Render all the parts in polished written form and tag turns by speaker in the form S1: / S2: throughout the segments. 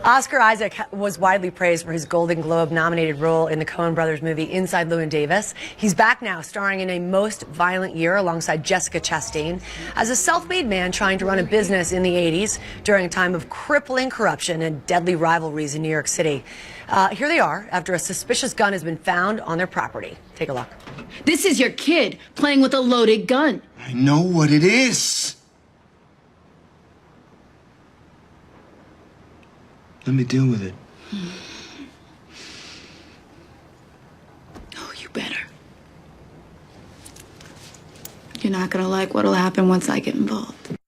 S1: Oscar Isaac was widely praised for his Golden Globe-nominated role in the Coen brothers movie Inside Llewyn Davis. He's back now, starring in A Most Violent Year alongside Jessica Chastain. As a self-made man trying to run a business in the 80s during a time of crippling corruption and deadly rivalries in New York City. Here they are after a suspicious gun has been found on their property. Take a look.
S2: This is your kid playing with a loaded gun.
S3: I know what it is. Let me deal with it.
S2: Oh, you better. You're not gonna like what'll happen once I get involved.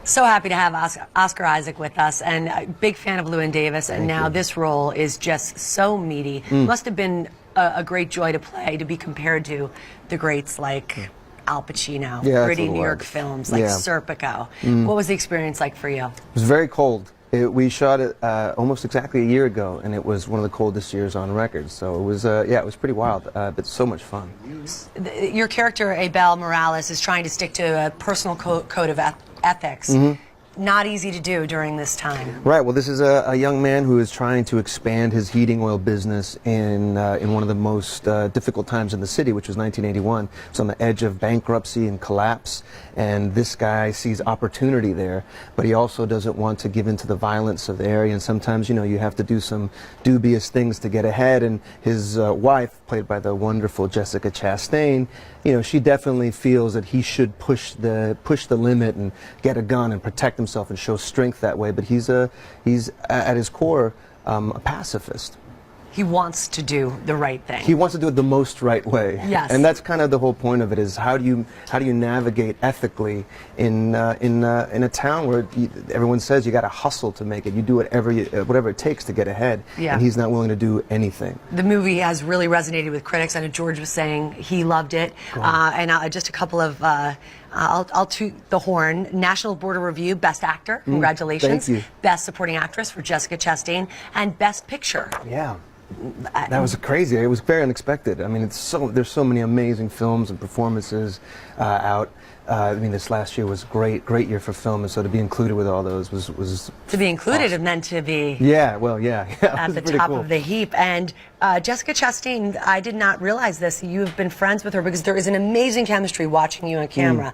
S1: So happy to have Oscar Isaac with us, and a big fan of Llewyn Davis, and now this role is just so meaty. Must have been a great joy to play, to be compared to the greats like Al Pacino, gritty New York films like Serpico. What was the experience like for you?
S4: It was very cold. We shot it almost exactly a year ago, and it was one of the coldest years on record. So it was, yeah, it was pretty wild, but so much fun.
S1: Your character, Abel Morales, is trying to stick to a personal code of ethics. Not easy to do during this time.
S4: Right. Well, this is a young man who is trying to expand his heating oil business in one of the most difficult times in the city, which was 1981. It's on the edge of bankruptcy and collapse, and this guy sees opportunity there, but he also doesn't want to give in to the violence of the area, and sometimes, you know, you have to do some dubious things to get ahead, and his wife, played by the wonderful Jessica Chastain, you know, she definitely feels that he should push the limit and get a gun and protect himself and show strength that way, but he's at his core a pacifist.
S1: He wants to do the right thing.
S4: He wants to do it the most right way.
S1: Yes.
S4: And that's kind of the whole point of it, is how do you navigate ethically in a town where everyone says you got to hustle to make it. You do whatever it takes to get ahead. Yeah. And he's not willing to do anything.
S1: The movie has really resonated with critics. I know George was saying he loved it. And just a couple of I'll toot the horn. National Board of Review, Best Actor, congratulations.
S4: Thank you.
S1: Best Supporting Actress for Jessica Chastain, and Best Picture.
S4: Yeah. That was crazy. It was very unexpected. I mean, there's so many amazing films and performances out. I mean, this last year was great year for film, and so to be included with all those was
S1: to be included
S4: awesome.
S1: And then to be
S4: at
S1: the top of the heap. And Jessica Chastain, I did not realize this. You have been friends with her because there is an amazing chemistry watching you on camera.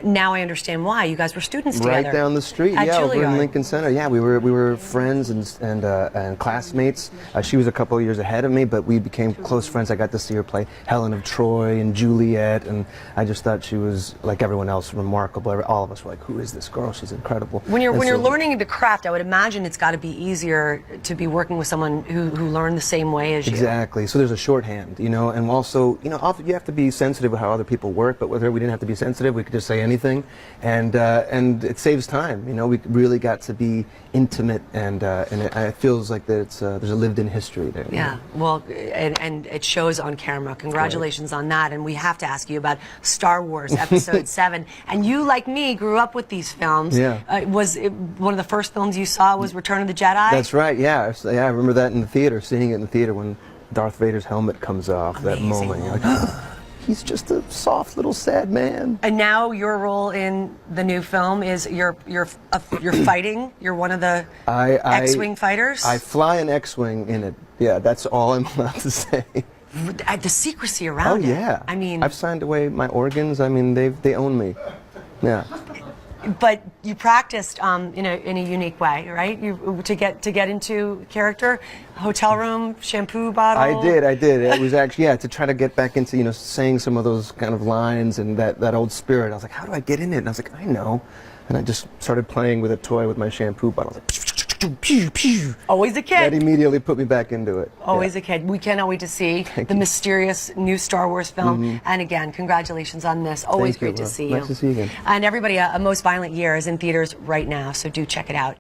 S1: Now I understand why. You guys were students together.
S4: Right down the street, over in Lincoln Center. Yeah, we were friends and classmates. She was a couple of years ahead of me, but we became close friends. I got to see her play Helen of Troy and Juliet, and I just thought she was, like everyone else, remarkable. All of us were like, who is this girl? She's incredible.
S1: When you're learning the craft, I would imagine it's got to be easier to be working with someone who learned the same way as you.
S4: Exactly. So there's a shorthand, you know, and also, you know, often you have to be sensitive with how other people work, but with her we didn't have to be sensitive. We could just say anything, and it saves time. You know, we really got to be intimate, and it feels like that there's a lived-in history there.
S1: Yeah. Well, and it shows on camera. Congratulations on that. And we have to ask you about Star Wars Episode 7. And you, like me, grew up with these films. Yeah. Was it one of the first films you saw was Return of the Jedi?
S4: That's right. Yeah. I remember that in the theater, seeing it in the theater when Darth Vader's helmet comes off.
S1: Amazing.
S4: That moment. You're like, he's just a soft little sad man.
S1: And now your role in the new film is you're fighting. You're one of the X-wing fighters.
S4: I fly an X-wing in it. Yeah, that's all I'm allowed to say.
S1: The secrecy around it.
S4: Oh yeah.
S1: I mean,
S4: I've signed away my organs. I mean, they own me. Yeah.
S1: But you practiced in a unique way, right? To get into character. Hotel room, shampoo bottle.
S4: I did. It was actually to try to get back into, you know, saying some of those kind of lines and that old spirit. I was like, how do I get in it? And I was like, I know. And I just started playing with a toy with my shampoo bottle. I was like, pew, pew.
S1: Always a kid.
S4: That immediately put me back into it.
S1: Always a kid. We cannot wait to see the mysterious new Star Wars film. And again, congratulations on this. Always great to see you.
S4: Nice to see you again.
S1: And everybody, A Most Violent Year is in theaters right now, so do check it out.